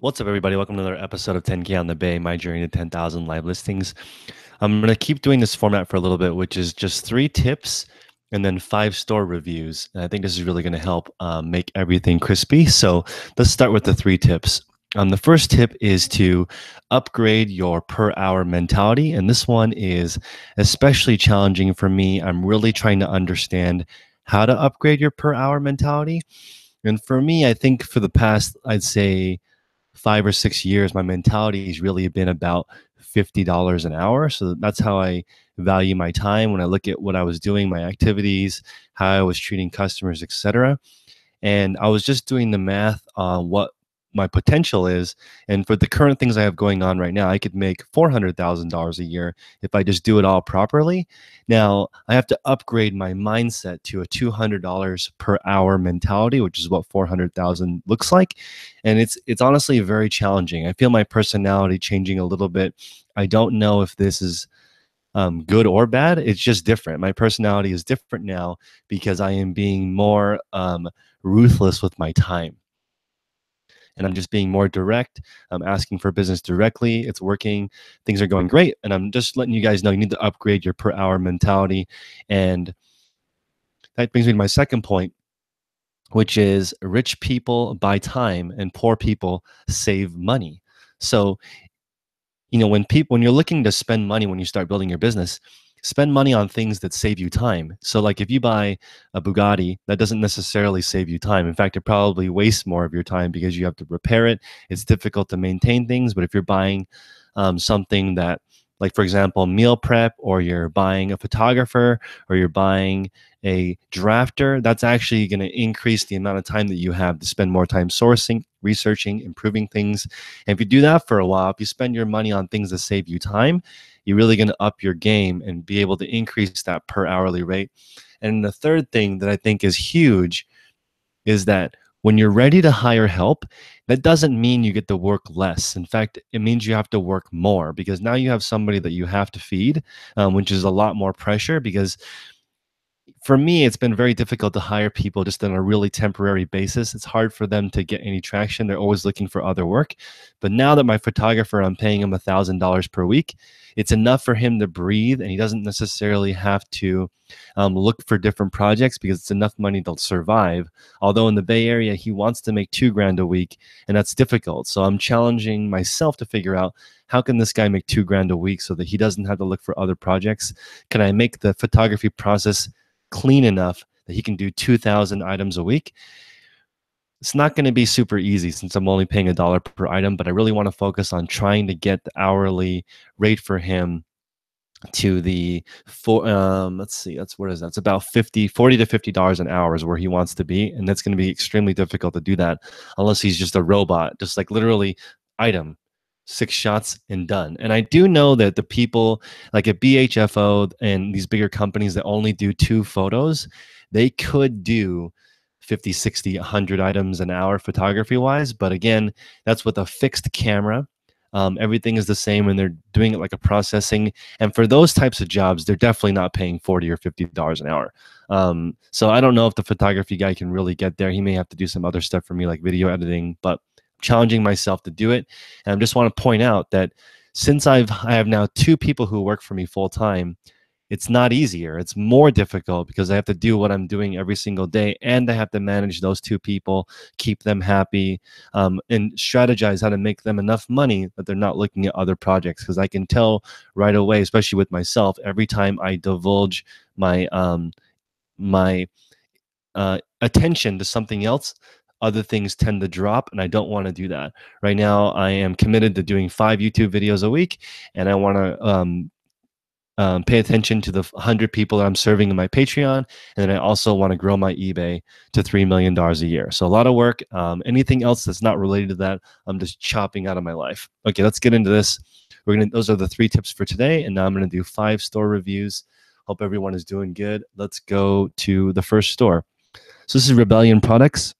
What's up, everybody? Welcome to another episode of 10K on the Bay, my journey to 10,000 live listings. I'm going to keep doing this format for a little bit, which is just 3 tips and then 5 store reviews. And I think this is really going to help make everything crispy. So let's start with the 3 tips. The first tip is to upgrade your per hour mentality. And this one is especially challenging for me. I'm really trying to understand how to upgrade your per hour mentality. And for me, I think for the past, I'd say, 5 or 6 years, my mentality has really been about $50 an hour. So that's how I value my time when I look at what I was doing, my activities, how I was treating customers, etc. And I was just doing the math on what my potential is. And for the current things I have going on right now, I could make $400,000 a year if I just do it all properly. Now, I have to upgrade my mindset to a $200 per hour mentality, which is what 400,000 looks like. And it's honestly very challenging. I feel my personality changing a little bit. I don't know if this is good or bad. It's just different. My personality is different now because I am being more ruthless with my time. And I'm just being more direct. I'm asking for business directly. It's working. Things are going great. And I'm just letting you guys know you need to upgrade your per hour mentality. And that brings me to my second point, which is rich people buy time and poor people save money. So, when you're looking to spend money when you start building your business, spend money on things that save you time. So like if you buy a Bugatti, that doesn't necessarily save you time. In fact, it probably wastes more of your time because you have to repair it. It's difficult to maintain things. But if you're buying something that, like for example, meal prep, or you're buying a photographer, or you're buying a drafter, that's actually going to increase the amount of time that you have to spend more time sourcing, researching, improving things. And if you do that for a while, if you spend your money on things that save you time, you're really going to up your game and be able to increase that per hourly rate. And the third thing that I think is huge is that when you're ready to hire help, that doesn't mean you get to work less. In fact, it means you have to work more, because now you have somebody that you have to feed, which is a lot more pressure. Because for me, it's been very difficult to hire people just on a really temporary basis. It's hard for them to get any traction. They're always looking for other work. But now that my photographer, I'm paying him $1,000 per week, it's enough for him to breathe, and he doesn't necessarily have to look for different projects, because it's enough money to survive. Although in the Bay Area, he wants to make $2,000 a week, and that's difficult. So I'm challenging myself to figure out, how can this guy make $2,000 a week so that he doesn't have to look for other projects? Can I make the photography process clean enough that he can do 2,000 items a week? It's not going to be super easy since I'm only paying $1 per item, but I really want to focus on trying to get the hourly rate for him to the let's see, what is that? It's about $40 to $50 an hour is where he wants to be. And that's going to be extremely difficult to do that unless he's just a robot, just like literally item, 6 shots and done. And I do know that the people like at BHFO and these bigger companies that only do 2 photos, they could do 50, 60, 100 items an hour photography wise. But again, that's with a fixed camera. Everything is the same, and they're doing it like a processing. And for those types of jobs, they're definitely not paying $40 or $50 an hour. So I don't know if the photography guy can really get there. He may have to do some other stuff for me, like video editing, but I'm challenging myself to do it. And I just want to point out that since I have now 2 people who work for me full time, it's not easier. It's more difficult because I have to do what I'm doing every single day, and I have to manage those 2 people, keep them happy, and strategize how to make them enough money that they're not looking at other projects. Because I can tell right away, especially with myself, every time I divulge my attention to something else, other things tend to drop, and I don't want to do that. Right now, I am committed to doing 5 YouTube videos a week, and I want to pay attention to the 100 people that I'm serving in my Patreon. And then I also want to grow my eBay to $3 million a year. So a lot of work. Anything else that's not related to that, I'm just chopping out of my life. Okay, let's get into this. Those are the 3 tips for today. And now I'm going to do 5 store reviews. Hope everyone is doing good. Let's go to the first store. So this is Rebellion Products.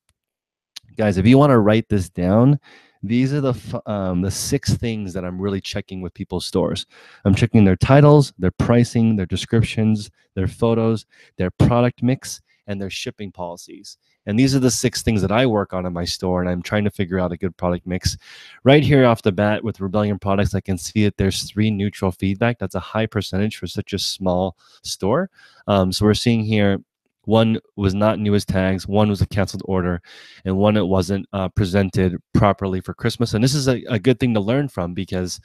Guys, if you want to write this down, these are the 6 things that I'm really checking with people's stores. I'm checking their titles, their pricing, their descriptions, their photos, their product mix, and their shipping policies. And these are the 6 things that I work on in my store, and I'm trying to figure out a good product mix. Right here off the bat with Rebellion products, I can see that there's 3 neutral feedback. That's a high percentage for such a small store. So we're seeing here, 1 was not new as tags, 1 was a canceled order, and 1 it wasn't presented properly for Christmas. And this is a good thing to learn from, because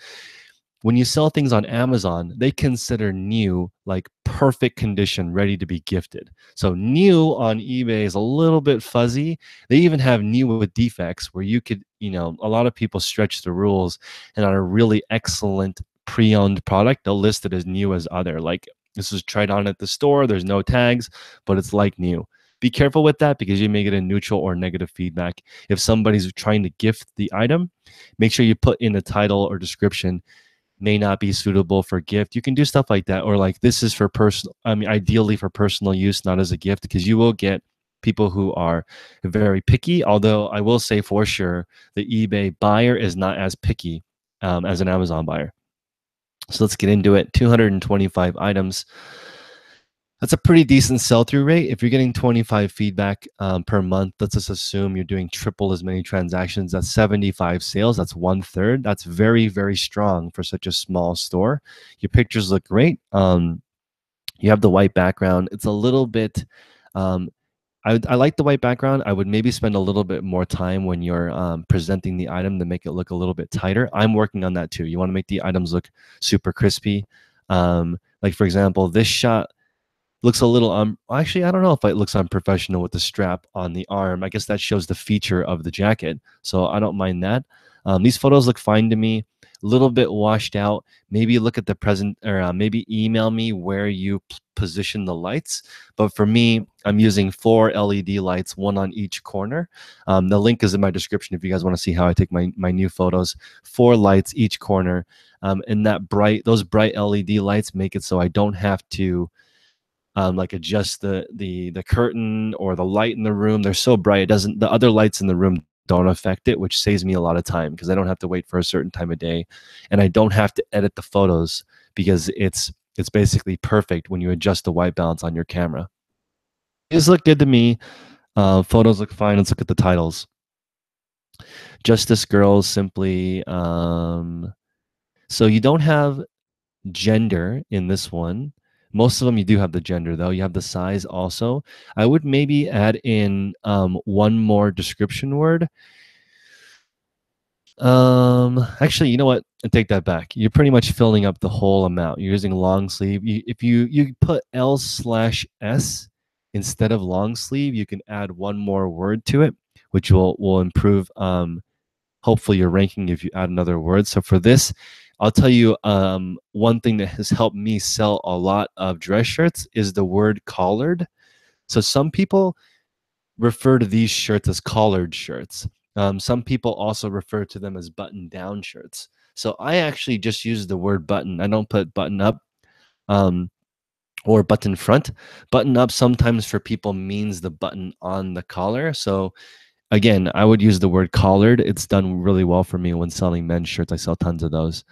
when you sell things on Amazon, they consider new like perfect condition, ready to be gifted. So new on eBay is a little bit fuzzy. They even have new with defects, where you could, a lot of people stretch the rules, and on a really excellent pre-owned product, they'll list it as new as other. Like, this was tried on at the store, there's no tags, but it's like new. Be careful with that, because you may get a neutral or negative feedback. If somebody's trying to gift the item, make sure you put in a title or description, may not be suitable for gift. You can do stuff like that, or like, this is for personal, ideally for personal use, not as a gift, because you will get people who are very picky. Although I will say for sure, the eBay buyer is not as picky as an Amazon buyer. So let's get into it. 225 items. That's a pretty decent sell-through rate. If you're getting 25 feedback per month, let's just assume you're doing triple as many transactions. That's 75 sales. That's 1/3. That's very, very strong for such a small store. Your pictures look great. You have the white background. It's a little bit, I like the white background. I would maybe spend a little bit more time when you're presenting the item to make it look a little bit tighter. I'm working on that too. You want to make the items look super crispy. Like, for example, this shot looks a little actually, I don't know if it looks unprofessional with the strap on the arm. I guess that shows the feature of the jacket, so I don't mind that. These photos look fine to me. A little bit washed out. Maybe look at the present, or maybe email me where you position the lights. But for me, I'm using 4 LED lights, 1 on each corner. The link is in my description if you guys want to see how I take my new photos. 4 lights each corner, and those bright LED lights make it so I don't have to like adjust the curtain or the light in the room. They're so bright, the other lights in the room don't affect it, which saves me a lot of time, because I don't have to wait for a certain time of day, and I don't have to edit the photos, because it's basically perfect when you adjust the white balance on your camera. These look good to me. Photos look fine. Let's look at the titles. Justice Girls, simply. So you don't have gender in this one. Most of them you do have the gender, though. You have the size also. I would maybe add in 1 more description word. Actually, you know what? I take that back. You're pretty much filling up the whole amount. You're using long sleeve. If you put L/S instead of long sleeve, you can add 1 more word to it, which will improve hopefully your ranking if you add another word. So for this, I'll tell you one thing that has helped me sell a lot of dress shirts is the word collared. So some people refer to these shirts as collared shirts. Some people also refer to them as button-down shirts. So I actually just use the word button. I don't put button up or button front. Button up sometimes for people means the button on the collar. So again, I would use the word collared. It's done really well for me when selling men's shirts. I sell tons of those.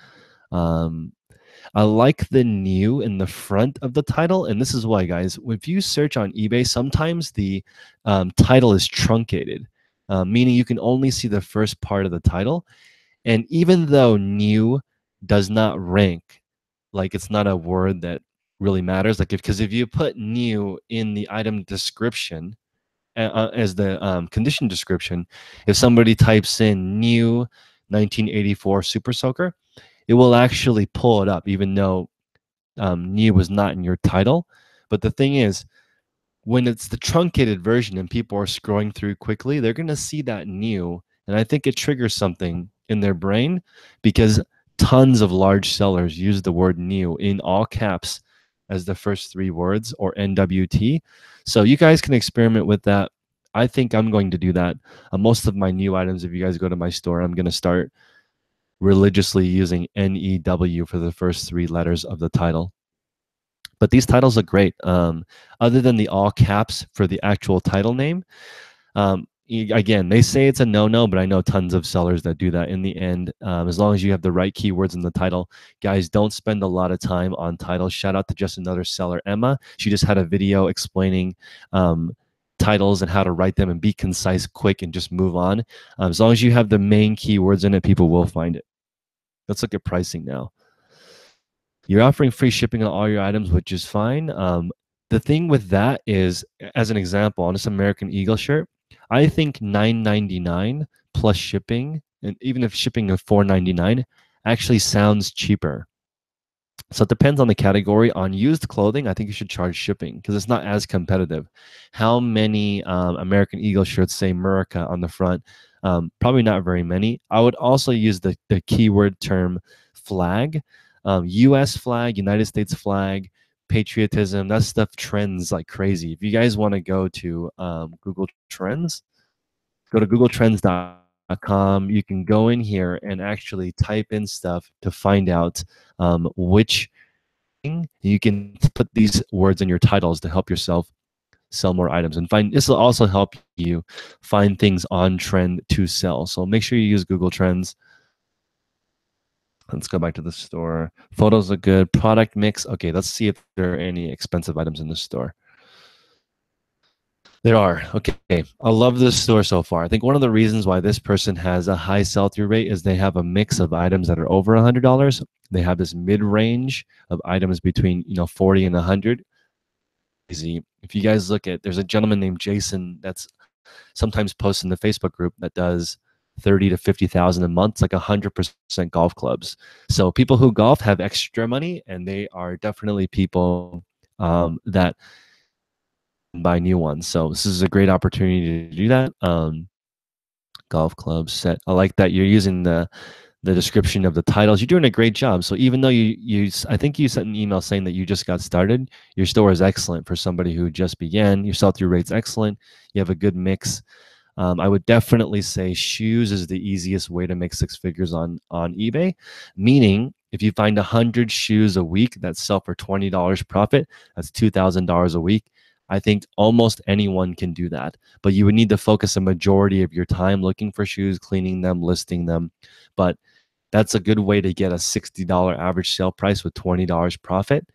I like the new in the front of the title, and this is why, guys. If you search on eBay, sometimes the title is truncated, meaning you can only see the first part of the title. And even though new does not rank, like it's not a word that really matters, like because if you put new in the item description, as the condition description, if somebody types in new 1984 Super Soaker, it will actually pull it up, even though new was not in your title. But the thing is, when it's the truncated version and people are scrolling through quickly, they're going to see that new. And I think it triggers something in their brain, because tons of large sellers use the word new in all caps as the first 3 words, or NWT. So you guys can experiment with that. I think I'm going to do that. Most of my new items, if you guys go to my store, I'm going to start religiously using NEW for the first 3 letters of the title. But these titles look great. Other than the all caps for the actual title name, again, they say it's a no-no, but I know tons of sellers that do that in the end. As long as you have the right keywords in the title. Guys, don't spend a lot of time on titles. Shout out to just another seller, Emma. She just had a video explaining titles and how to write them and be concise, quick, and just move on. As long as you have the main keywords in it, people will find it. Let's look at pricing now. You're offering free shipping on all your items, which is fine. The thing with that is, as an example, on this American Eagle shirt, I think $9.99 plus shipping, and even if shipping is $4.99, actually sounds cheaper. So it depends on the category. On used clothing, I think you should charge shipping because it's not as competitive. How many American Eagle shirts say America on the front? Probably not very many. I would also use the keyword term flag, U.S. flag, United States flag, patriotism. That stuff trends like crazy. If you guys want to go to Google Trends, go to googletrends.com. You can go in here and actually type in stuff to find out which thing. You can put these words in your titles to help yourself sell more items, and find this will also help you find things on trend to sell. So make sure you use Google Trends. Let's go back to the store. Photos look good. Product mix. Okay, let's see if there are any expensive items in the store. There are. Okay. I love this store so far. I think one of the reasons why this person has a high sell-through rate is they have a mix of items that are over $100. They have this mid-range of items between 40 and 100. Easy. If you guys look at, there's a gentleman named Jason that's sometimes posts in the Facebook group that does 30 to 50,000 a month. It's like 100% golf clubs. So people who golf have extra money, and they are definitely people that buy new ones. So this is a great opportunity to do that. Golf club set. I like that you're using the description of the titles. You're doing a great job. So even though I think you sent an email saying that you just got started, your store is excellent for somebody who just began. Your sell-through rate's excellent. You have a good mix. I would definitely say shoes is the easiest way to make 6 figures on eBay. Meaning, if you find 100 shoes a week that sell for $20 profit, that's $2,000 a week. I think almost anyone can do that, but you would need to focus a majority of your time looking for shoes, cleaning them, listing them. But that's a good way to get a $60 average sale price with $20 profit.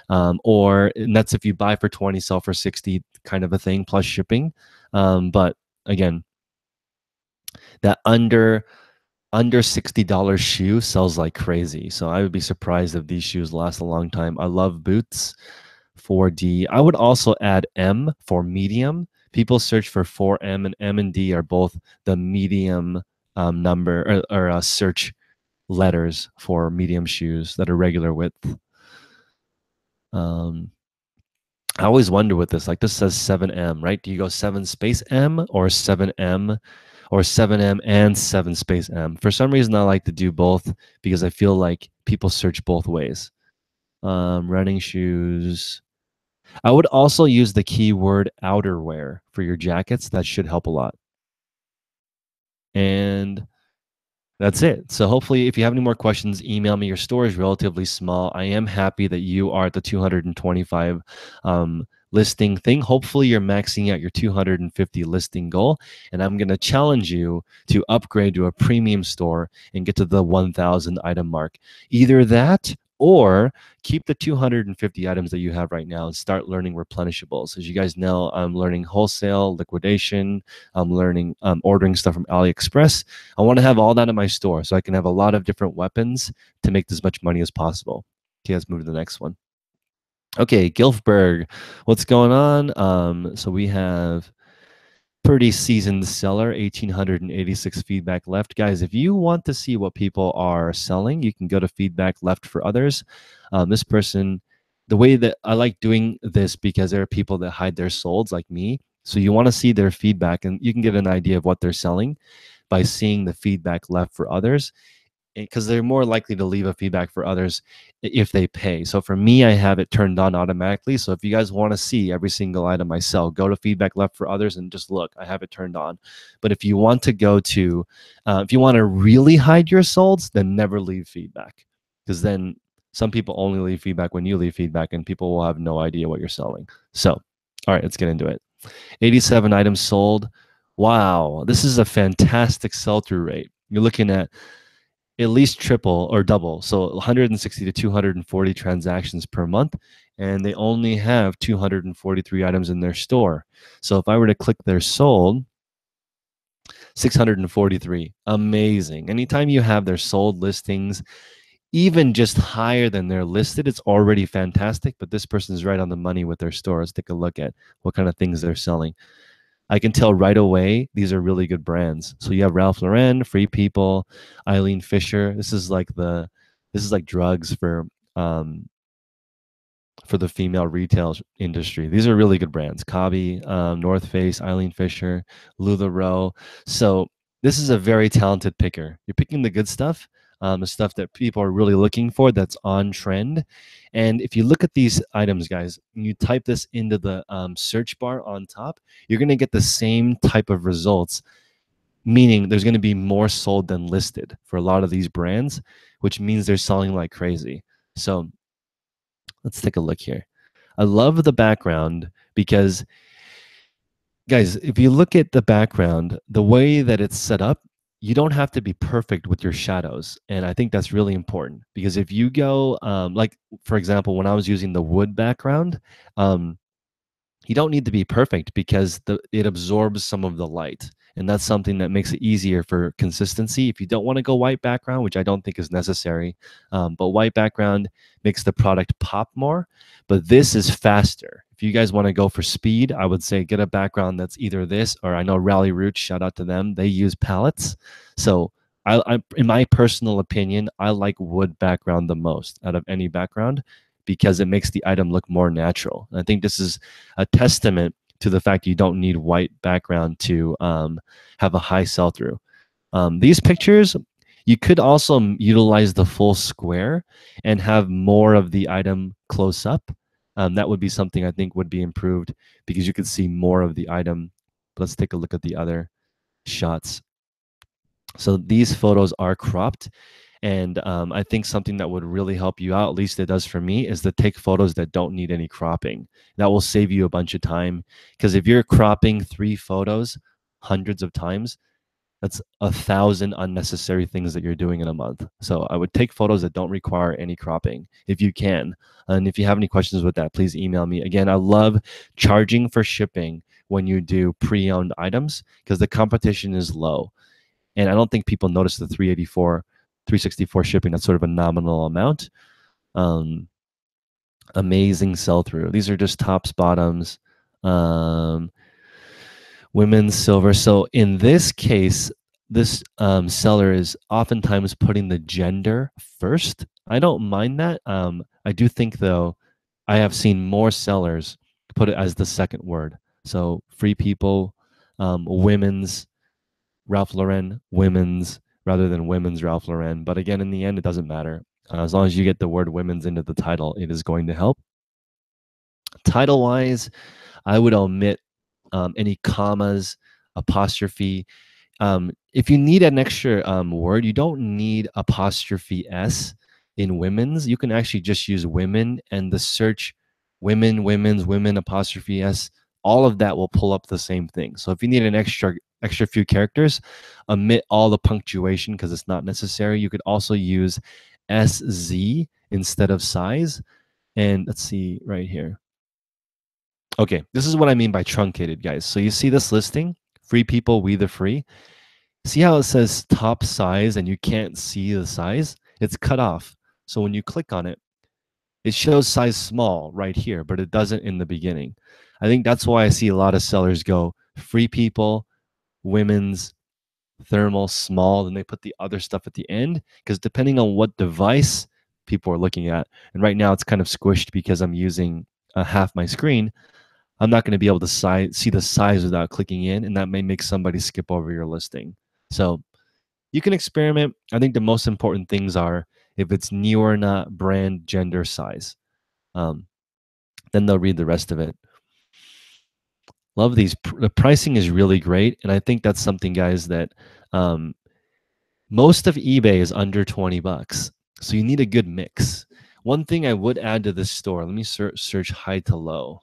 And that's if you buy for 20, sell for 60 kind of a thing, plus shipping. But again, that under $60 shoe sells like crazy. So I would be surprised if these shoes last a long time. I love boots. 4D. I would also add M for medium. People search for 4M, and M and D are both the medium number or search letters for medium shoes that are regular width. I always wonder with this, like this says 7M, right? Do you go 7 space M or 7M or 7M and 7 space M? For some reason, I like to do both because I feel like people search both ways. Running shoes. I would also use the keyword outerwear for your jackets. That should help a lot. And that's it. So hopefully, if you have any more questions, email me. Your store is relatively small. I am happy that you are at the 225 listing thing. Hopefully, you're maxing out your 250 listing goal. And I'm going to challenge you to upgrade to a premium store and get to the 1,000 item mark. Either that, or keep the 250 items that you have right now and start learning replenishables. As you guys know, I'm learning wholesale, liquidation. I'm learning ordering stuff from AliExpress. I want to have all that in my store so I can have a lot of different weapons to make as much money as possible. Okay, let's move to the next one. Okay, Gilfberg, what's going on? So we have pretty seasoned seller, 1,886 feedback left. Guys, if you want to see what people are selling, you can go to feedback left for others. This person, the way that I like doing this, because there are people that hide their solds like me. So you want to see their feedback, and you can get an idea of what they're selling by seeing the feedback left for others, because they're more likely to leave a feedback for others if they pay. So for me, I have it turned on automatically. So if you guys want to see every single item I sell, go to feedback left for others and just look. I have it turned on. But if you want to go to, if you want to really hide your solds, then never leave feedback, because then some people only leave feedback when you leave feedback, and people will have no idea what you're selling. So, all right, let's get into it. 87 items sold. Wow, this is a fantastic sell-through rate. You're looking at least triple or double. So 160 to 240 transactions per month. and they only have 243 items in their store. So if I were to click their sold, 643. Amazing. Anytime you have their sold listings, even just higher than they're listed, it's already fantastic. But this person's right on the money with their store. Let's take a look at what kind of things they're selling. I can tell right away these are really good brands. So you have Ralph Lauren, Free People, Eileen Fisher. This is like drugs for the female retail industry. These are really good brands. Kabi, North Face, Eileen Fisher, LuLaRoe. So this is a very talented picker. You're picking the good stuff, the stuff that people are really looking for that's on trend. And if you look at these items, guys, and you type this into the search bar on top, you're going to get the same type of results, meaning there's going to be more sold than listed for a lot of these brands, which means they're selling like crazy. So let's take a look here. I love the background because, guys, if you look at the background, the way that it's set up, you don't have to be perfect with your shadows. And I think that's really important because if you go, like, for example, when I was using the wood background, you don't need to be perfect because it absorbs some of the light. And that's something that makes it easier for consistency. If you don't want to go white background, which I don't think is necessary, but white background makes the product pop more. But this is faster. If you guys want to go for speed, I would say get a background that's either this or I know Rally Roots, shout out to them. They use palettes. So in my personal opinion, I like wood background the most out of any background because it makes the item look more natural. And I think this is a testament to the fact you don't need white background to have a high sell-through. These pictures, you could also utilize the full square and have more of the item close up. That would be something I think would be improved because you could see more of the item. But let's take a look at the other shots. So these photos are cropped. And I think something that would really help you out, at least it does for me, is to take photos that don't need any cropping. That will save you a bunch of time. Because if you're cropping 3 photos hundreds of times, that's 1,000 unnecessary things that you're doing in a month. So I would take photos that don't require any cropping if you can. And if you have any questions with that, please email me. Again, I love charging for shipping when you do pre-owned items because the competition is low. And I don't think people notice the 364 shipping. That's sort of a nominal amount. Amazing sell-through. These are just tops, bottoms, women's silver. So in this case, this seller is oftentimes putting the gender first. I don't mind that. I do think, though, I have seen more sellers put it as the second word. So Free People, women's, Ralph Lauren, women's, rather than women's Ralph Lauren. But again, in the end, it doesn't matter. As long as you get the word women's into the title, it is going to help. Title-wise, I would omit any commas, apostrophe. If you need an extra word, you don't need apostrophe S in women's. You can actually just use women and the search women, women's, women, apostrophe S. All of that will pull up the same thing. So if you need an extra few characters, omit all the punctuation because it's not necessary. You could also use SZ instead of size. And let's see right here. Okay, this is what I mean by truncated, guys. So you see this listing, Free People, We the Free. See how it says top size and you can't see the size? It's cut off. So when you click on it, it shows size small right here, but it doesn't in the beginning. I think that's why I see a lot of sellers go Free People, women's, thermal, small, then they put the other stuff at the end because depending on what device people are looking at, and right now it's kind of squished because I'm using half my screen, I'm not going to be able to see the size without clicking in, and that may make somebody skip over your listing. So you can experiment. I think the most important things are if it's new or not, brand, gender, size. Then they'll read the rest of it. Love these. The pricing is really great, and I think that's something, guys, that most of eBay is under 20 bucks. So you need a good mix. One thing I would add to this store, let me search high to low.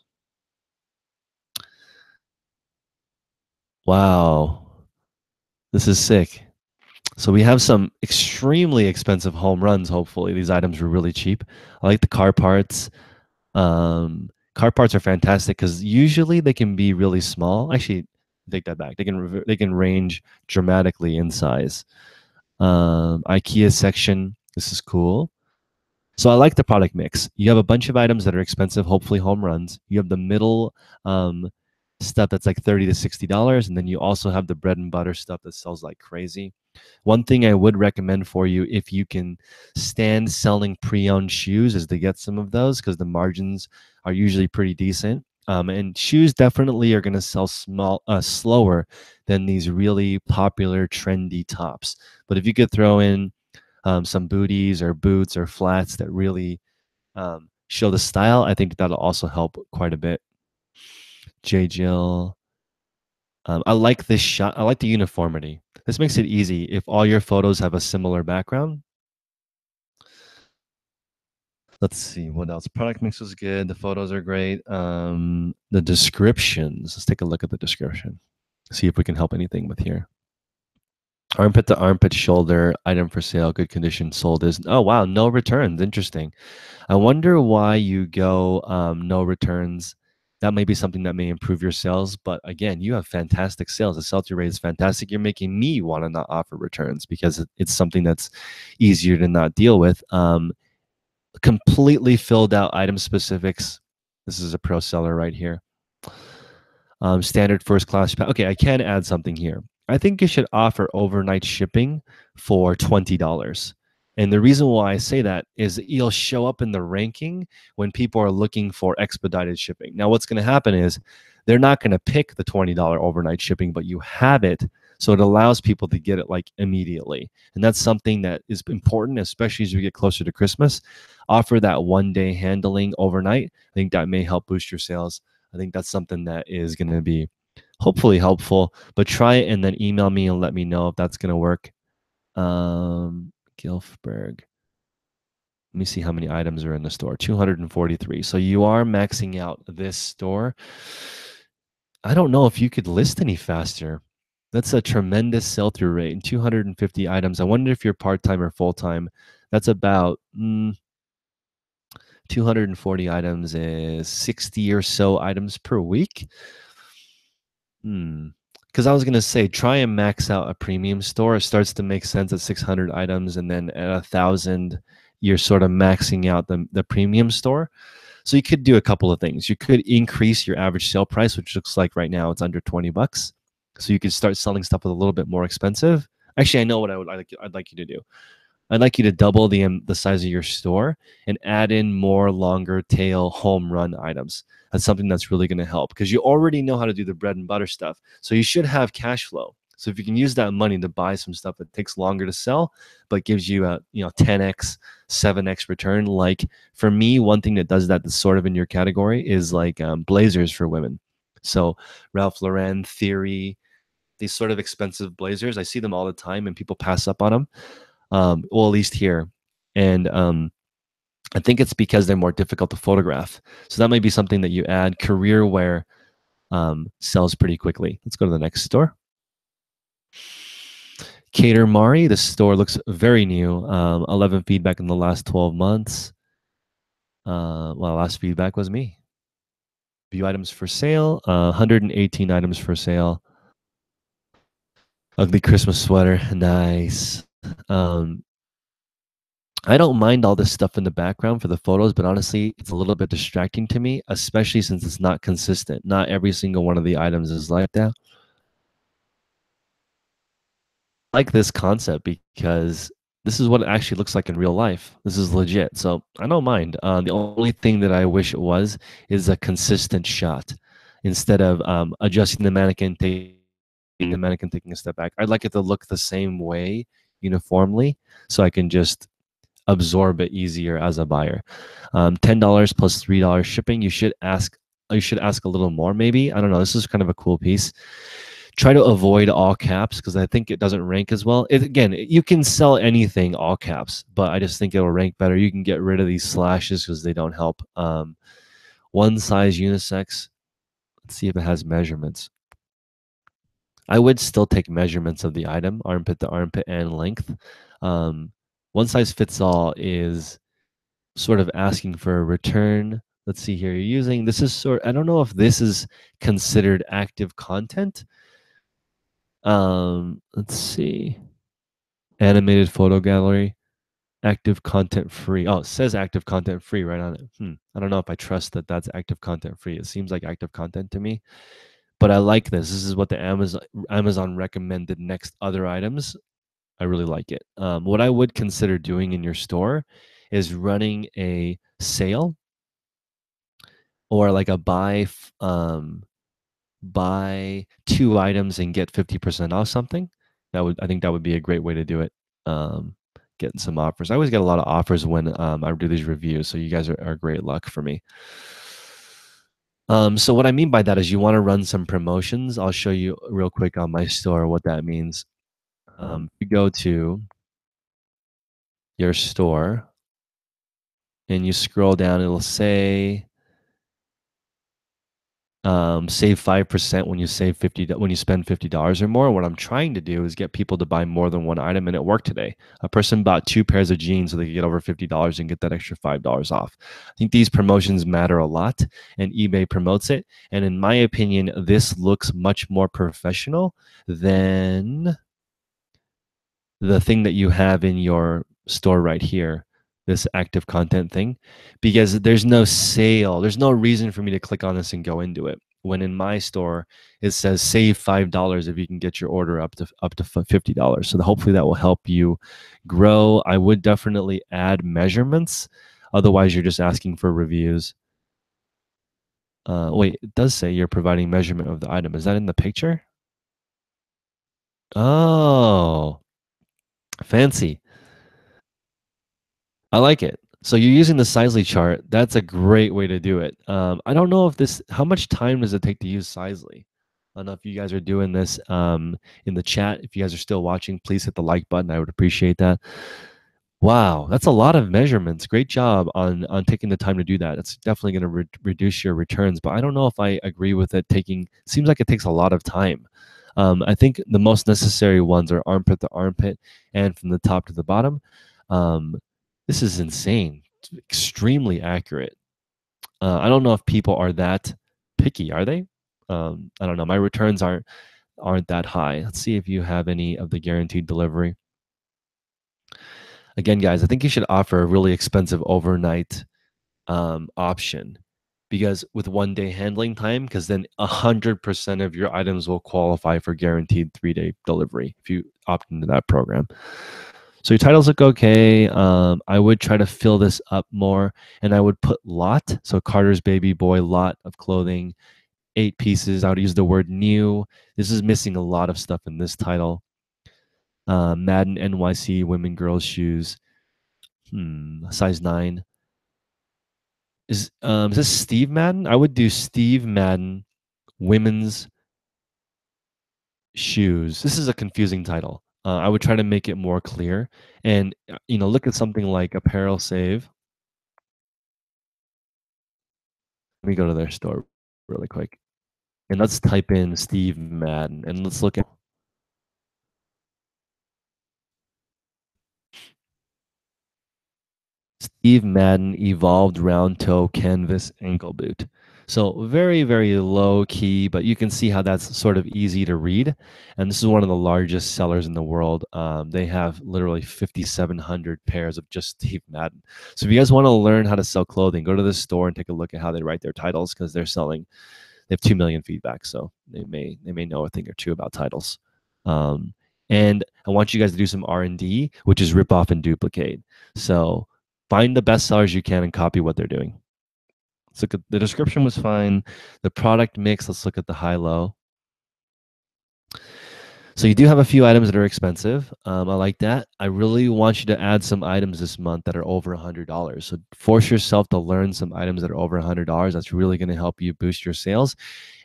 Wow. This is sick. So we have some extremely expensive home runs, hopefully. These items were really cheap. I like the car parts. Car parts are fantastic because usually they can be really small. Actually, take that back. They can range dramatically in size. IKEA section. This is cool. So I like the product mix. You have a bunch of items that are expensive, hopefully home runs. You have the middle um, stuff that's like $30 to $60, and then you also have the bread and butter stuff that sells like crazy. One thing I would recommend for you, if you can stand selling pre-owned shoes, is to get some of those because the margins are usually pretty decent. And shoes definitely are going to sell slower than these really popular trendy tops. But if you could throw in some booties or boots or flats that really show the style, I think that'll also help quite a bit. J. Jill. I like this shot. I like the uniformity. This makes it easy if all your photos have a similar background. Let's see what else. Product mix was good. The photos are great. The descriptions. Let's take a look at the description. See if we can help anything with here. Armpit to armpit shoulder, item for sale, good condition, sold is. Oh, wow. No returns. Interesting. I wonder why you go no returns. That may be something that may improve your sales. But again, you have fantastic sales. The sell-through rate is fantastic. You're making me want to not offer returns because it's something that's easier to not deal with. Completely filled out item specifics. This is a pro seller right here. Standard first class. Okay, I can add something here. I think you should offer overnight shipping for $20. And the reason why I say that is you'll show up in the ranking when people are looking for expedited shipping. Now, what's going to happen is they're not going to pick the $20 overnight shipping, but you have it. So it allows people to get it like immediately. And that's something that is important, especially as we get closer to Christmas. Offer that 1 day handling overnight. I think that may help boost your sales. I think that's something that is going to be hopefully helpful, but try it and then email me and let me know if that's going to work. Gilfberg. Let me see how many items are in the store. 243. So you are maxing out this store. I don't know if you could list any faster. That's a tremendous sell-through rate. And 250 items. I wonder if you're part-time or full-time. That's about 240 items is 60 or so items per week. Because I was going to say, try and max out a premium store. It starts to make sense at 600 items, and then at 1,000, you're sort of maxing out the premium store. So you could do a couple of things. You could increase your average sale price, which looks like right now it's under $20. So you could start selling stuff with a little bit more expensive. Actually, I know what I'd like you to do. I'd like you to double the size of your store and add in more longer tail home run items. That's something that's really going to help because you already know how to do the bread and butter stuff. So you should have cash flow. So if you can use that money to buy some stuff that takes longer to sell, but gives you a 10x, 7x return. Like for me, one thing that does that that's sort of in your category is like blazers for women. So Ralph Lauren, Theory, these sort of expensive blazers. I see them all the time and people pass up on them. Well, at least here. And I think it's because they're more difficult to photograph. So that might be something that you add. Career wear sells pretty quickly. Let's go to the next store. Cater Mari. The store looks very new. 11 feedback in the last 12 months. Well, last feedback was me. View items for sale. 118 items for sale. Ugly Christmas sweater. Nice. I don't mind all this stuff in the background for the photos, but honestly, it's a little bit distracting to me, especially since it's not consistent. Not every single one of the items is like that. I like this concept because this is what it actually looks like in real life. This is legit. So I don't mind. The only thing that I wish it was is a consistent shot instead of adjusting the mannequin, taking a step back. I'd like it to look the same way uniformly so I can just absorb it easier as a buyer. $10 plus $3 shipping. You should ask a little more, maybe. I don't know. This is kind of a cool piece. Try to avoid all caps because I think it doesn't rank as well. Again, you can sell anything all caps, but I just think it will rank better. You can get rid of these slashes because they don't help. One size unisex. Let's see if it has measurements. I would still take measurements of the item, armpit to armpit and length. One size fits all is sort of asking for a return. let's see here. You're using this is sort. I don't know if this is considered active content. Let's see. Animated photo gallery, active content free. Oh, it says active content free right on it. I don't know if I trust that that's active content free. It seems like active content to me, but I like this. This is what the Amazon recommended next other items. I really like it. What I would consider doing in your store is running a sale or like a buy two items and get 50% off something. I think that would be a great way to do it. Um, Getting some offers. I always get a lot of offers when I do these reviews, so you guys are great luck for me. So what I mean by that is you want to run some promotions. I'll show you real quick on my store what that means. You go to your store and you scroll down, it'll say save 5% when you spend $50 or more. What I'm trying to do is get people to buy more than one item, and it worked today. A person bought 2 pairs of jeans so they could get over $50 and get that extra $5 off. I think these promotions matter a lot, and eBay promotes it. And in my opinion, this looks much more professional than the thing that you have in your store right here, this active content thing, because there's no sale. There's no reason for me to click on this and go into it. When in my store, it says save $5 if you can get your order up to $50. So hopefully that will help you grow. I would definitely add measurements. Otherwise, you're just asking for reviews. Wait, it does say you're providing measurement of the item. Is that in the picture? Oh, fancy. I like it. So you're using the Sizely chart. That's a great way to do it. I don't know if how much time does it take to use Sizely? I don't know if you guys are doing this in the chat. If you guys are still watching, please hit the like button. I would appreciate that. Wow, that's a lot of measurements. Great job on taking the time to do that. It's definitely going to reduce your returns, but I don't know if I agree with it. Seems like it takes a lot of time. I think the most necessary ones are armpit to armpit and from the top to the bottom. Um, this is insane. It's extremely accurate. I don't know if people are that picky. Are they? I don't know. My returns aren't that high. Let's see if you have any of the guaranteed delivery. Again, guys, I think you should offer a really expensive overnight option because with 1 day handling time, because then 100% of your items will qualify for guaranteed 3-day delivery if you opt into that program. So your titles look okay. I would try to fill this up more, and I would put lot. So Carter's baby boy lot of clothing, 8 pieces. I would use the word new. This is missing a lot of stuff in this title. Madden NYC women girls shoes. Size 9. Is this Steve Madden? I would do Steve Madden women's shoes. This is a confusing title. I would try to make it more clear, and look at something like Apparel Save. Let me go to their store really quick, and let's type in Steve Madden, and let's look at Steve Madden Evolved Round Toe Canvas Ankle Boot. So very, very low key, but you can see how that's sort of easy to read. And this is one of the largest sellers in the world. They have literally 5,700 pairs of just Steve Madden. So if you guys want to learn how to sell clothing, go to this store and take a look at how they write their titles because they have 2 million feedback. So they may know a thing or two about titles. And I want you guys to do some R&D, which is rip off and duplicate. So find the best sellers you can and copy what they're doing. Let's look at the description was fine. The product mix, let's look at the high-low. So you do have a few items that are expensive. I like that. I really want you to add some items this month that are over $100. So force yourself to learn some items that are over $100. That's really going to help you boost your sales.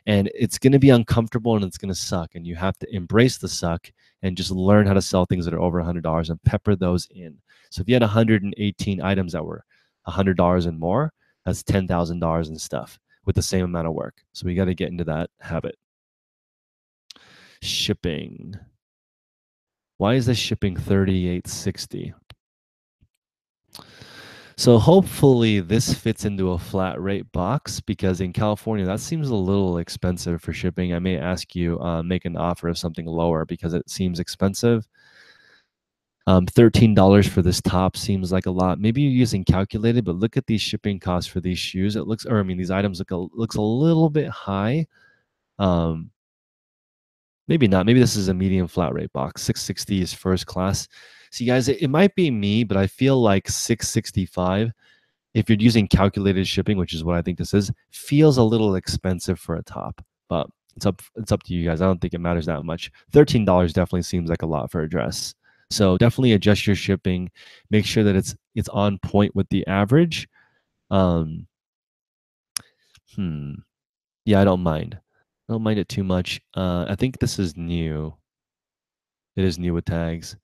And it's going to be uncomfortable and it's going to suck. And you have to embrace the suck and just learn how to sell things that are over $100 and pepper those in. So if you had 118 items that were $100 and more, that's $10,000 in stuff with the same amount of work. So we got to get into that habit. Shipping. Why is this shipping $38.60? So hopefully this fits into a flat rate box because in California that seems a little expensive for shipping. I may ask you make an offer of something lower because it seems expensive. $13 for this top seems like a lot. Maybe you're using calculated, but look at these shipping costs for these shoes. It looks, or I mean, these items looks a little bit high. Um, Maybe not. Maybe this is a medium flat rate box. 660 is first class. See, guys, it might be me, but I feel like 665, if you're using calculated shipping, which is what I think this is, feels a little expensive for a top. But it's up to you guys. I don't think it matters that much. $13 definitely seems like a lot for a dress. So definitely adjust your shipping. Make sure that it's on point with the average. Um, hmm. Yeah, I don't mind. I don't mind it too much. I think this is new. It is new with tags.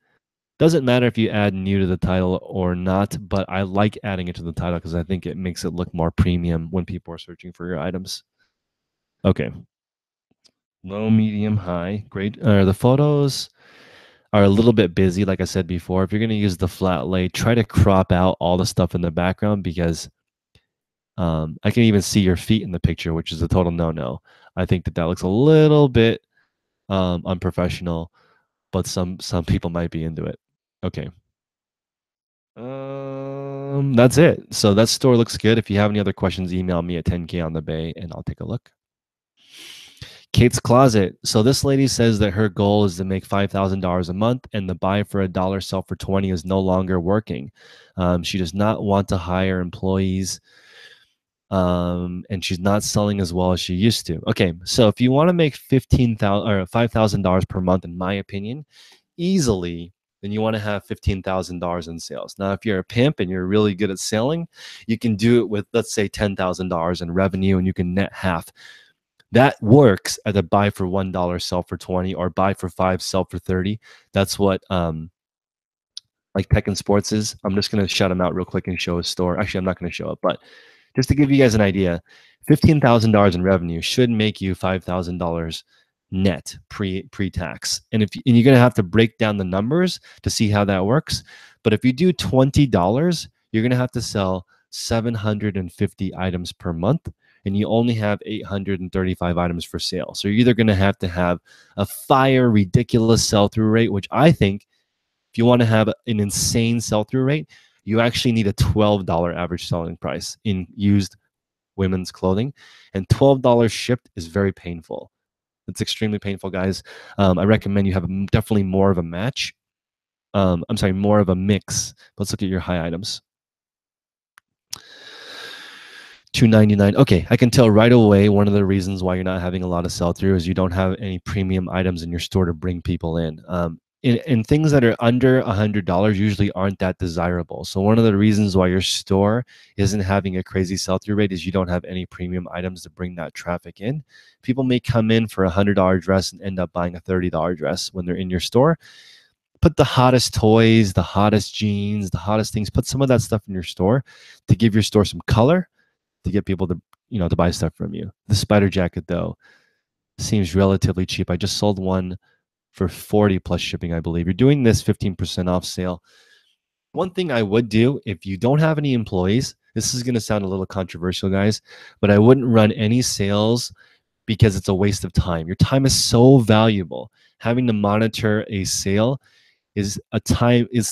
Doesn't matter if you add new to the title or not, but I like adding it to the title because I think it makes it look more premium when people are searching for your items. Okay. Low, medium, high. Great. The photos are a little bit busy, like I said before. If you're going to use the flat lay, try to crop out all the stuff in the background because I can even see your feet in the picture, which is a total no-no. I think that looks a little bit unprofessional, but some people might be into it. Okay. That's it. So that store looks good. If you have any other questions, email me at 10K on the Bay and I'll take a look. Kate's Closet. So this lady says that her goal is to make $5,000 a month and the buy for $1, sell for 20 is no longer working. She does not want to hire employees. And she's not selling as well as she used to. Okay, so if you want to make $15,000 or $5,000 per month, in my opinion, easily, then you want to have $15,000 in sales. Now, if you're a pimp and you're really good at selling, you can do it with, let's say, $10,000 in revenue, and you can net half. That works at a buy for $1, sell for 20, or buy for 5, sell for 30. That's what like Tech and Sports is. I'm just gonna shout him out real quick and show his store. Actually, I'm not gonna show it, but just to give you guys an idea, $15,000 in revenue should make you $5,000 net pre-tax. And you're going to have to break down the numbers to see how that works. But if you do $20, you're going to have to sell 750 items per month, and you only have 835 items for sale. So you're either going to have a fire ridiculous sell-through rate, which I think if you want to have an insane sell-through rate, you actually need a $12 average selling price in used women's clothing, and $12 shipped is very painful. It's extremely painful, guys. I recommend you have definitely more of a match. I'm sorry, more of a mix. Let's look at your high items. $299. Okay, I can tell right away one of the reasons why you're not having a lot of sell-through is you don't have any premium items in your store to bring people in. And things that are under $100 usually aren't that desirable. So one of the reasons why your store isn't having a crazy sell-through rate is you don't have any premium items to bring that traffic in. People may come in for a $100 dress and end up buying a $30 dress when they're in your store. Put the hottest toys, the hottest jeans, the hottest things. Put some of that stuff in your store to give your store some color, to get people to to buy stuff from you. The spider jacket though seems relatively cheap. I just sold one for 40 plus shipping, I believe. You're doing this 15% off sale. One thing I would do if you don't have any employees, this is going to sound a little controversial, guys, but I wouldn't run any sales because it's a waste of time. Your time is so valuable. Having to monitor a sale is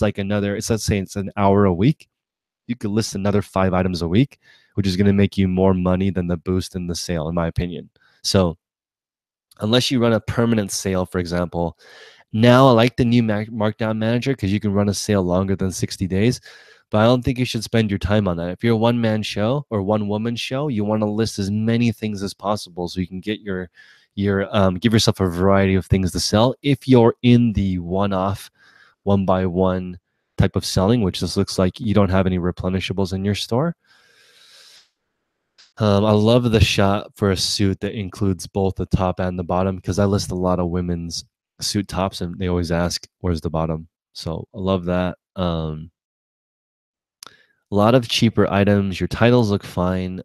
like another, let's say it's an hour a week. You could list another 5 items a week, which is going to make you more money than the boost in the sale, in my opinion. So unless you run a permanent sale, for example, now I like the new markdown manager because you can run a sale longer than 60 days, but I don't think you should spend your time on that. If you're a one-man show or one-woman show, you want to list as many things as possible so you can get your give yourself a variety of things to sell. If you're in the one-off, one-by-one type of selling, which just looks like you don't have any replenishables in your store. I love the shot for a suit that includes both the top and the bottom because I list a lot of women's suit tops and they always ask, where's the bottom? So I love that. A lot of cheaper items. Your titles look fine.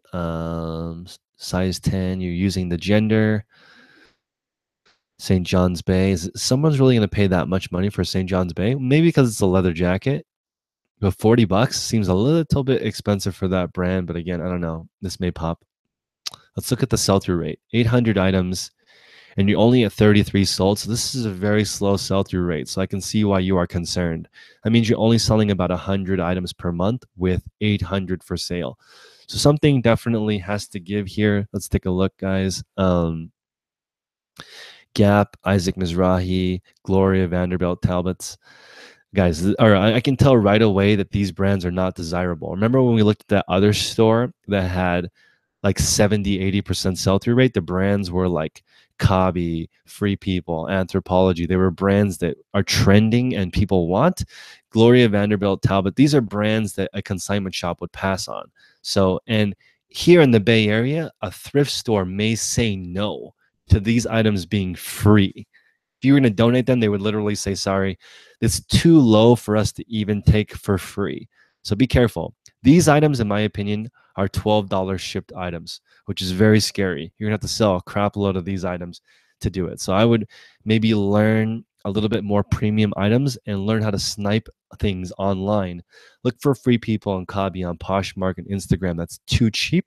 Size 10, you're using the gender. St. John's Bay. Someone's really going to pay that much money for St. John's Bay? Maybe because it's a leather jacket, But $40 seems a little bit expensive for that brand. But again, I don't know. This may pop. Let's look at the sell-through rate. 800 items, and you're only at 33 sold. So this is a very slow sell-through rate. So I can see why you are concerned. That means you're only selling about 100 items per month with 800 for sale. So something definitely has to give here. Let's take a look, guys. Gap, Isaac Mizrahi, Gloria Vanderbilt Talbots. Guys, or I can tell right away that these brands are not desirable. Remember when we looked at that other store that had like 70-80% sell-through rate? The brands were like Kabi, Free People, Anthropology. They were brands that are trending and people want. Gloria Vanderbilt Talbot, these are brands that a consignment shop would pass on. So, and here in the Bay Area, a thrift store may say no to these items being free. If you were going to donate them, they would literally say, sorry, it's too low for us to even take for free. So be careful. These items, in my opinion, are $12 shipped items, which is very scary. You're going to have to sell a crap load of these items to do it. So I would maybe learn a little bit more premium items and learn how to snipe things online. Look for Free People and Kabi on Poshmark and Instagram. That's too cheap.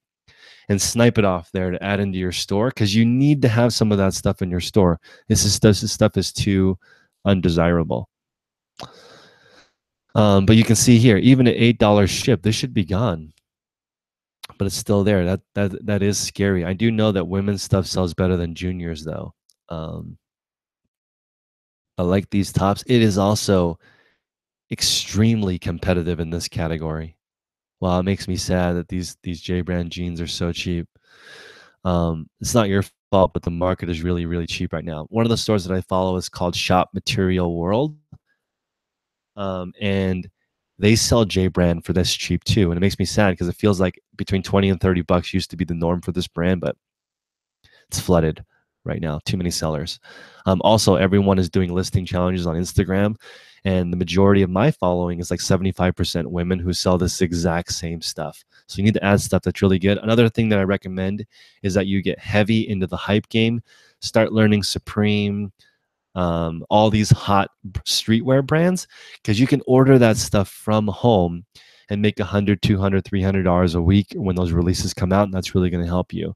And snipe it off there to add into your store, because you need to have some of that stuff in your store. This stuff is too undesirable. But you can see here, even at $8 ship, this should be gone. But it's still there. That is scary. I do know that women's stuff sells better than juniors, though. I like these tops. It is also extremely competitive in this category. Wow, it makes me sad that these J brand jeans are so cheap. It's not your fault, but the market is really, really cheap right now. One of the stores that I follow is called Shop Material World. And they sell J brand for this cheap too. And it makes me sad because it feels like between 20 and 30 bucks used to be the norm for this brand, but it's flooded right now. Too many sellers. Also, everyone is doing listing challenges on Instagram. And the majority of my following is like 75% women who sell this exact same stuff. So you need to add stuff that's really good. Another thing that I recommend is that you get heavy into the hype game. Start learning Supreme, all these hot streetwear brands, because you can order that stuff from home and make $100, $200, $300 a week when those releases come out. And that's really going to help you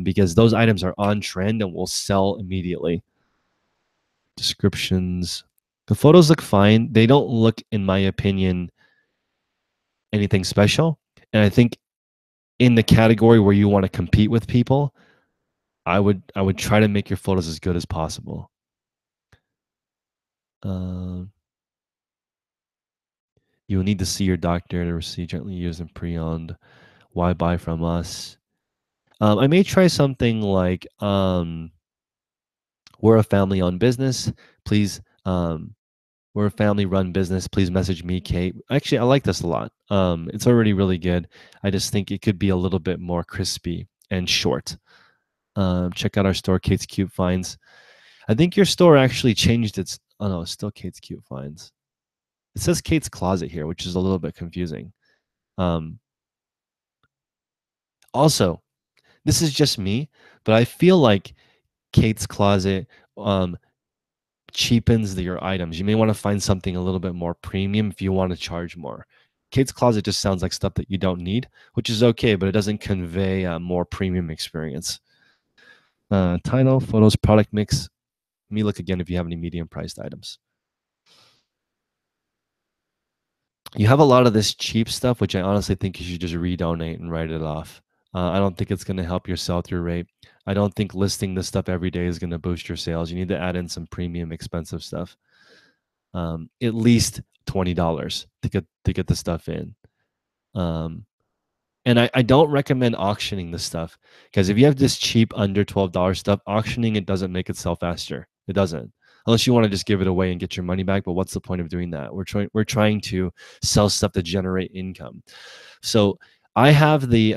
because those items are on trend and will sell immediately. Descriptions. The photos look fine. They don't look, in my opinion, anything special. And I think in the category where you want to compete with people, I would try to make your photos as good as possible. You will need to see your doctor to receive gently used and pre-owned. Why buy from us? I may try something like we're a family-owned business. Please, we're a family-run business. Please message me, Kate. Actually, I like this a lot. It's already really good. I just think it could be a little bit more crispy and short. Check out our store, Kate's Cute Finds. I think your store actually changed its. Oh no, it's still Kate's Cute Finds. It says Kate's Closet here, which is a little bit confusing. Also, this is just me, but I feel like Kate's Closet cheapens your items. You may want to find something a little bit more premium if you want to charge more. Kate's Closet just sounds like stuff that you don't need, which is okay, but it doesn't convey a more premium experience. Title, photos, product mix. Let me look again if you have any medium priced items. You have a lot of this cheap stuff, which I honestly think you should just redonate and write it off. I don't think it's going to help your sell-through rate. I don't think listing this stuff every day is going to boost your sales. You need to add in some premium, expensive stuff. At least $20 to get the stuff in. And I don't recommend auctioning this stuff, because if you have this cheap under $12 stuff, auctioning it doesn't make it sell faster. It doesn't. Unless you want to just give it away and get your money back. But what's the point of doing that? We're trying to sell stuff to generate income. So I have the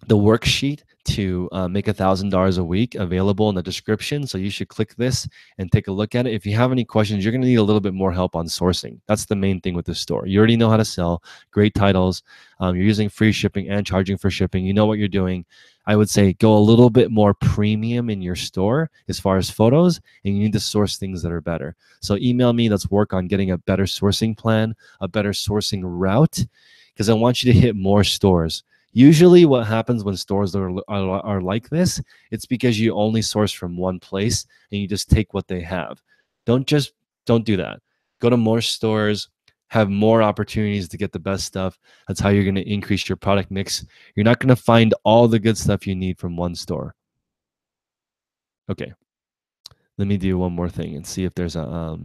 worksheet to make $1,000 a week available in the description. So you should click this and take a look at it. If you have any questions, you're going to need a little bit more help on sourcing. That's the main thing with this store. You already know how to sell great titles. You're using free shipping and charging for shipping. You know what you're doing. I would say go a little bit more premium in your store as far as photos, and you need to source things that are better. So email me. Let's work on getting a better sourcing plan, a better sourcing route, because I want you to hit more stores. Usually what happens when stores are like this, it's because you only source from one place and you just take what they have. Don't do that. Go to more stores, have more opportunities to get the best stuff. That's how you're going to increase your product mix. You're not going to find all the good stuff you need from one store. Okay. Let me do one more thing and see if there's a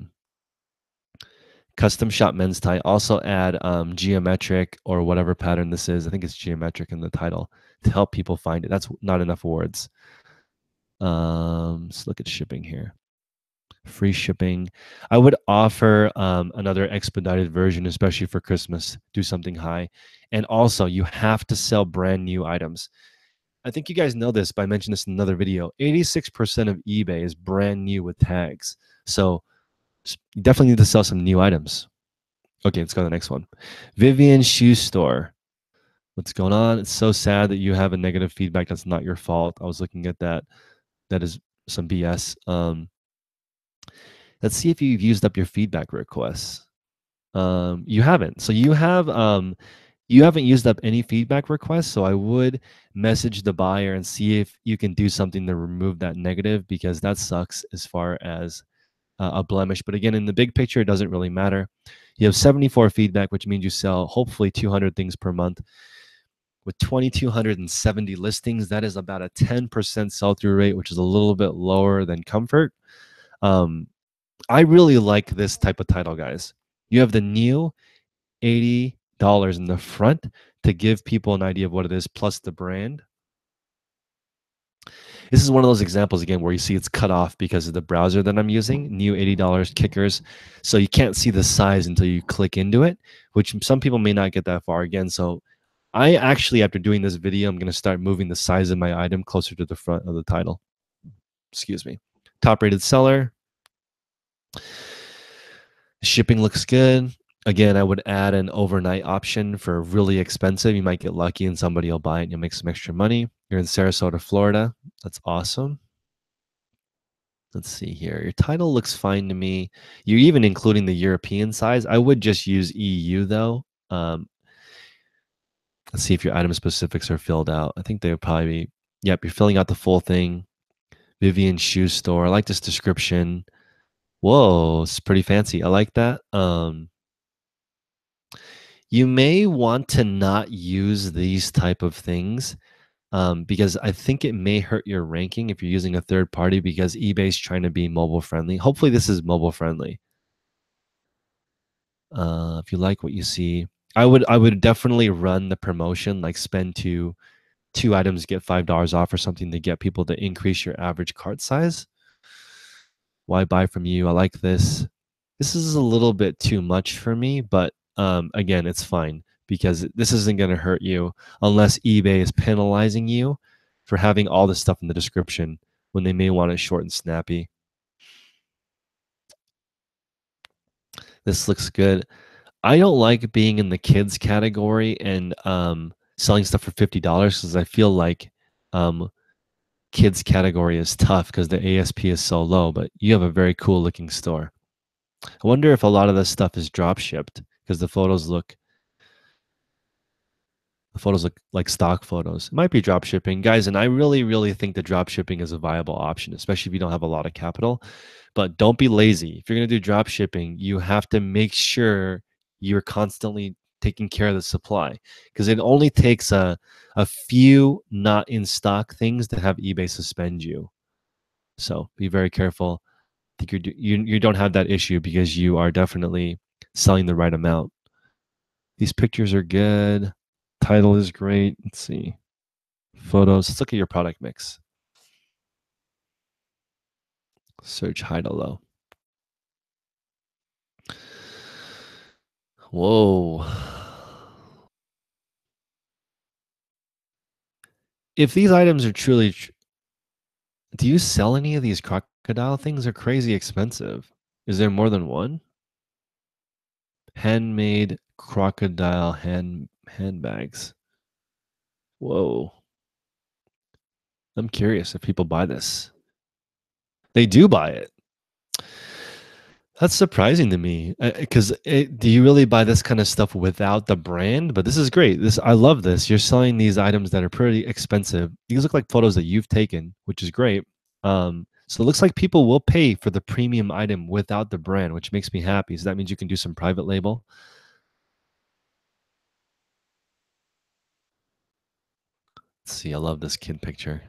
custom shop men's tie. Also add geometric or whatever pattern this is. I think it's geometric in the title to help people find it. That's not enough words. Let's look at shipping here. Free shipping. I would offer another expedited version, especially for Christmas. Do something high. And also, you have to sell brand new items. I think you guys know this, but I mentioned this in another video. 86% of eBay is brand new with tags. So you definitely need to sell some new items. Okay, let's go to the next one. Vivian Shoe store. What's going on? It's so sad that you have a negative feedback. That's not your fault. I was looking at that. That is some BS. Let's see if you've used up your feedback requests. You haven't. So you haven't used up any feedback requests. So I would message the buyer and see if you can do something to remove that negative, because that sucks as far as a blemish. But again, in the big picture, it doesn't really matter. You have 74 feedback, which means you sell hopefully 200 things per month. With 2,270 listings, that is about a 10% sell-through rate, which is a little bit lower than Comfort. I really like this type of title, guys. You have the new $80 in the front to give people an idea of what it is, plus the brand. This is one of those examples, again, where you see it's cut off because of the browser that I'm using, new $80 kickers. So you can't see the size until you click into it, which some people may not get that far again. So I actually, after doing this video, I'm going to start moving the size of my item closer to the front of the title. Excuse me. Top rated seller. Shipping looks good. Again, I would add an overnight option for really expensive. You might get lucky and somebody will buy it and you'll make some extra money. You're in Sarasota, Florida. That's awesome. Let's see here. Your title looks fine to me. You're even including the European size. I would just use EU though. Let's see if your item specifics are filled out. I think they would probably be, yep, you're filling out the full thing. Vivian Shoe store. I like this description. Whoa, it's pretty fancy. I like that. You may want to not use these type of things because I think it may hurt your ranking if you're using a third party, because eBay's trying to be mobile friendly. Hopefully this is mobile friendly. If you like what you see, I would definitely run the promotion, like spend two items, get $5 off or something to get people to increase your average cart size. Why buy from you? I like this. This is a little bit too much for me, but again, it's fine because this isn't going to hurt you unless eBay is penalizing you for having all this stuff in the description when they may want it short and snappy. This looks good. I don't like being in the kids category and selling stuff for $50 because I feel like kids category is tough because the ASP is so low, but you have a very cool looking store. I wonder if a lot of this stuff is drop shipped because the photos look like stock photos. It might be drop shipping, guys, and I really think that drop shipping is a viable option, especially if you don't have a lot of capital. But don't be lazy. If you're going to do drop shipping, you have to make sure you're constantly taking care of the supply, because it only takes a few not in stock things to have eBay suspend you. So be very careful. I think you don't have that issue because you are definitely selling the right amount. These pictures are good. Title is great. Let's see. Photos. Let's look at your product mix. Search high to low. Whoa. If these items are truly, do you sell any of these crocodile things? Are crazy expensive. Is there more than one? Handmade crocodile handbags. Whoa. I'm curious if people buy this. They do buy it. That's surprising to me, because do you really buy this kind of stuff without the brand? But this is great. This I love this. You're selling these items that are pretty expensive. These look like photos that you've taken, which is great. So it looks like people will pay for the premium item without the brand, which makes me happy. So that means you can do some private label. Let's see. I love this kid picture.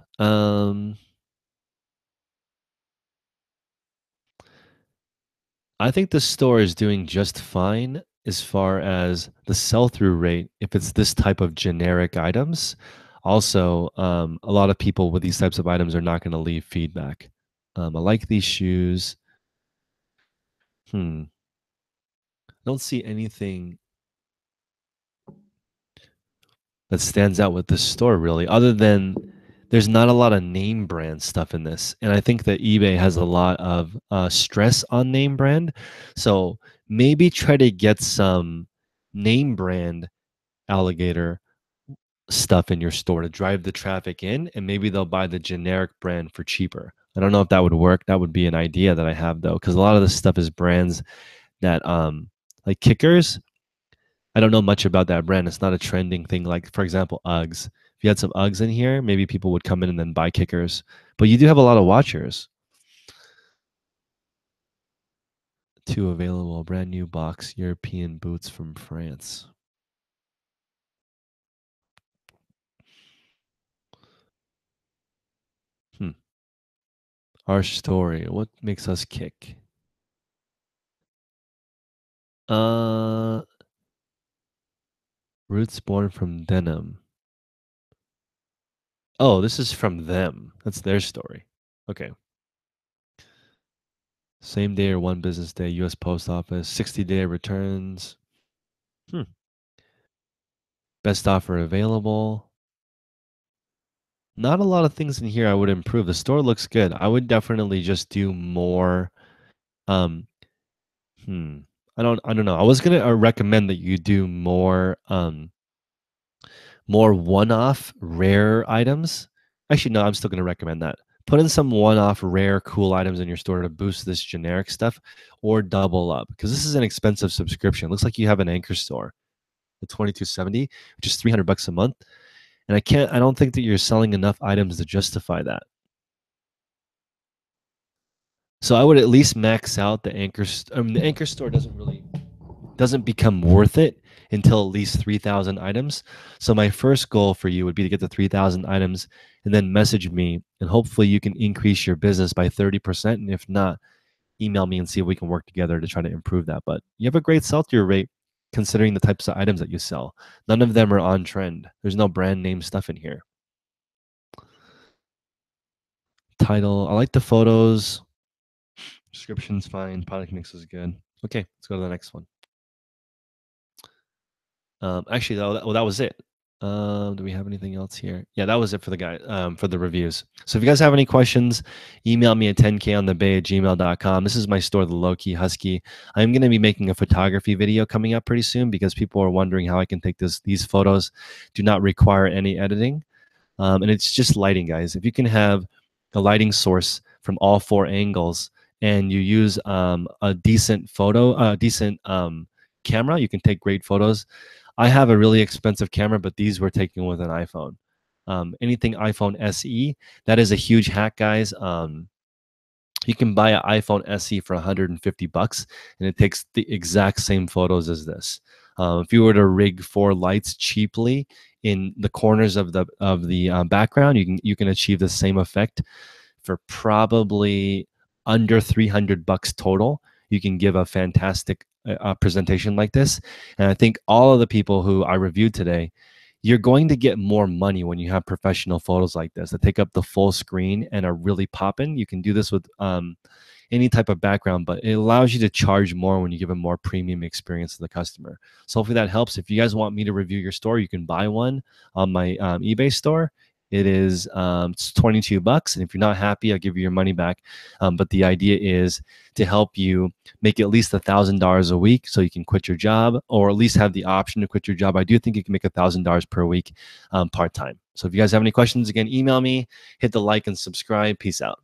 I think the store is doing just fine as far as the sell-through rate if it's this type of generic items. Also, a lot of people with these types of items are not going to leave feedback. I like these shoes. I don't see anything that stands out with this store really, other than there's not a lot of name brand stuff in this. And I think that eBay has a lot of stress on name brand. So maybe try to get some name brand alligator stuff in your store to drive the traffic in, and maybe they'll buy the generic brand for cheaper. I don't know if that would work. That would be an idea that I have though, because a lot of this stuff is brands that like Kickers. I don't know much about that brand. It's not a trending thing. Like, for example, Uggs. If you had some Uggs in here, maybe people would come in and then buy Kickers. But you do have a lot of watchers. Two available, brand new box, European boots from France. Our story. What makes us kick? Uh, Roots born from denim. Oh, this is from them. That's their story. Okay. Same day or one business day, U.S. Post Office, 60-day returns. Best offer available. Not a lot of things in here I would improve. The store looks good. I would definitely just do more. Um, hmm. I don't know. I was gonna recommend that you do more one-off rare items. Actually, no, I'm still gonna recommend that. Put in some one-off rare cool items in your store to boost this generic stuff, or double up, because this is an expensive subscription. Looks like you have an anchor store, the 2270, which is 300 bucks a month. And I don't think that you're selling enough items to justify that. So I would at least max out the anchor. The anchor store doesn't become worth it until at least 3,000 items. So my first goal for you would be to get to 3,000 items and then message me, and hopefully you can increase your business by 30%. And if not, email me and see if we can work together to try to improve that. But you have a great sell-through rate considering the types of items that you sell. None of them are on trend. There's no brand name stuff in here. Title. I like the photos. Description's fine. Product mix is good. Okay, let's go to the next one. Actually, that was it. Do we have anything else here? Yeah, that was it for the guy, for the reviews. So if you guys have any questions, email me at 10konthebay@gmail.com. This is my store, the Low Key Husky. I'm going to be making a photography video coming up pretty soon because people are wondering how I can take these photos. Do not require any editing. And it's just lighting, guys. If you can have a lighting source from all four angles and you use a decent camera, you can take great photos. I have a really expensive camera, but these were taken with an iPhone. Anything iPhone SE, that is a huge hack, guys. You can buy an iPhone SE for 150 bucks, and it takes the exact same photos as this. If you were to rig 4 lights cheaply in the corners of the background, you can achieve the same effect for probably under 300 bucks total. You can give a fantastic presentation like this. And I think all of the people who I reviewed today, you're going to get more money when you have professional photos like this that take up the full screen and are really popping. You can do this with any type of background, but it allows you to charge more when you give a more premium experience to the customer. So hopefully that helps. If you guys want me to review your store, you can buy one on my eBay store. It is it's $22, and if you're not happy, I'll give you your money back. But the idea is to help you make at least $1,000 a week, so you can quit your job, or at least have the option to quit your job. I do think you can make $1,000 per week part time. So if you guys have any questions, again, email me, hit the like and subscribe. Peace out.